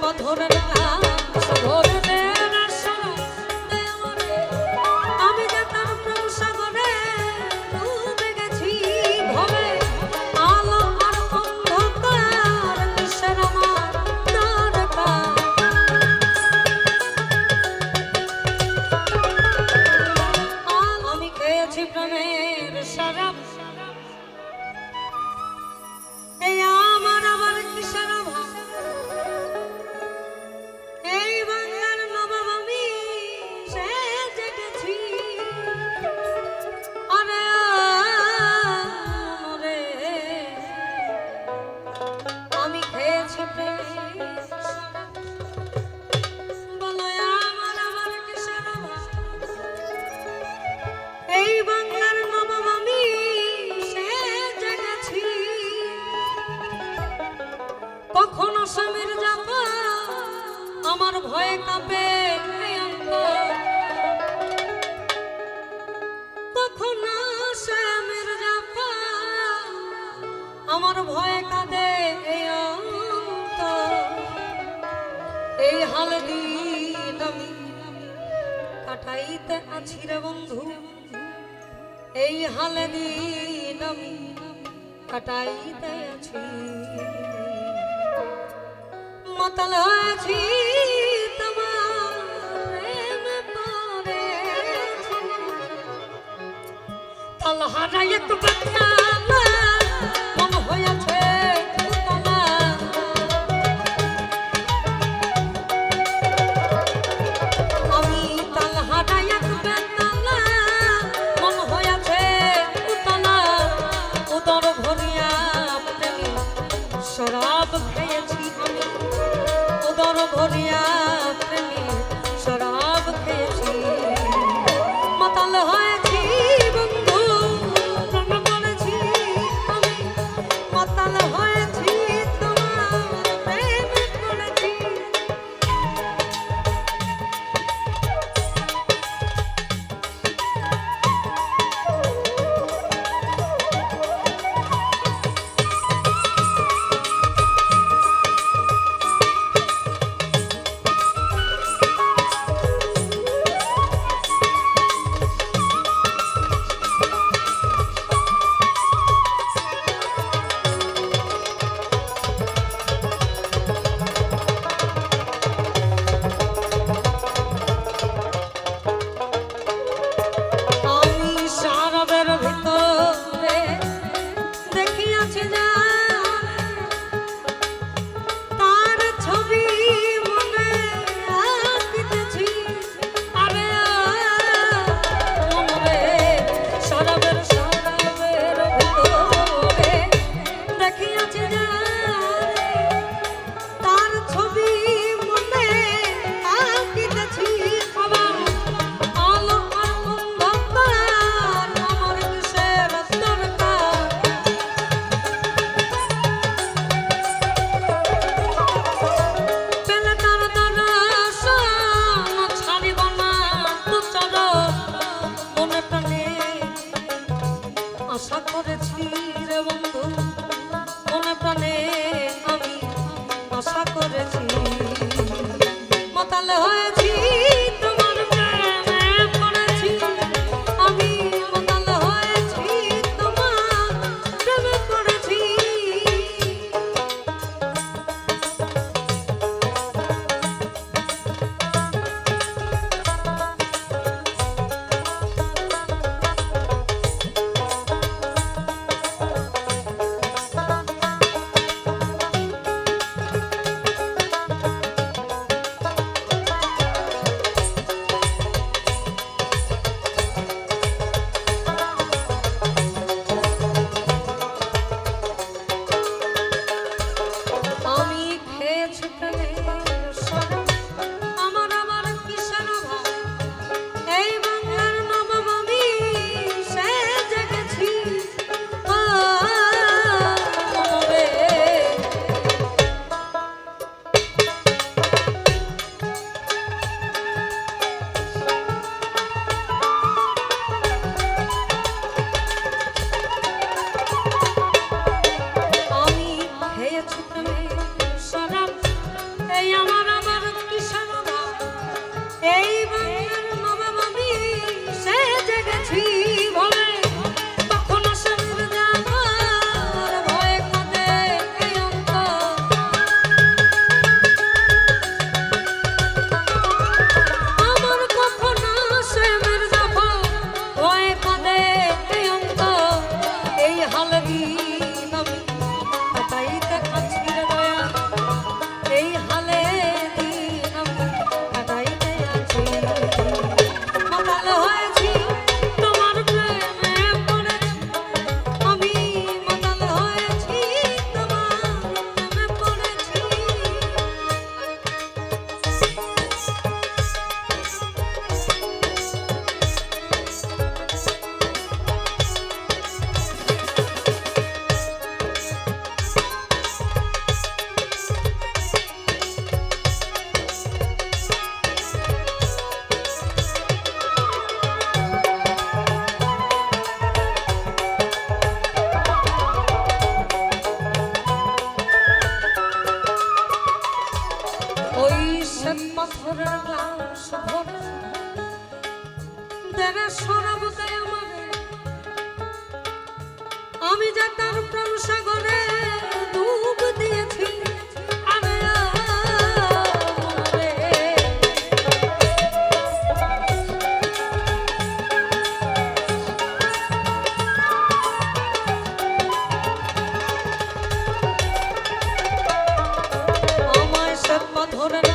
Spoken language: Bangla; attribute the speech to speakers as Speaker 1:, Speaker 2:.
Speaker 1: পাথরের গ্লাস ভরে দে না সারা দে আমারে। আমি যে তার প্রেম সাগরে ডুবে গেছি ভবে, আলো আর অন্ধকার কিসের আমার দরকার। আমি খেয়েছি প্রেমের শরাব, এই আমার আবার কিসের অভাব। এই বাংলার নবাব আমি সেজে গেছি, আরে রে আমি খেয়েছি প্রেমের শরাব। বলো আমার আবার কিসের অভাব। এই বাংলার নবাব আমি সেজে গেছি, কখনো স্বামীর জাপা আমার ভয়ে কাঁপে এই অন্তর, কখনো স্বামীর জাপা আমার ভয়ে কাঁদে এই অন্তর। এই হাল দিন আমি কাটাইতে আছি রে বন্ধু, এই হাল দিন আমি কাটাইতে আছি। মাতাল হয়েছি তোমার প্রেমে পড়েছি, তাল হারাই একটু বেতনা মন হয়েছে উতলা। আমি তাল হারাই একটু বেতনা মন হয়েছে উতলা। উদর ভরিয়া প্রেমী শরাব খেয়েছি আমি, উদর ভরিয়া প্রেমী শরাব খেয়েছি। মাতাল হয়েছি বন্ধু প্রেম করেছি আমি, মাতাল হয়েছি তোমার প্রেম করেছি। শোন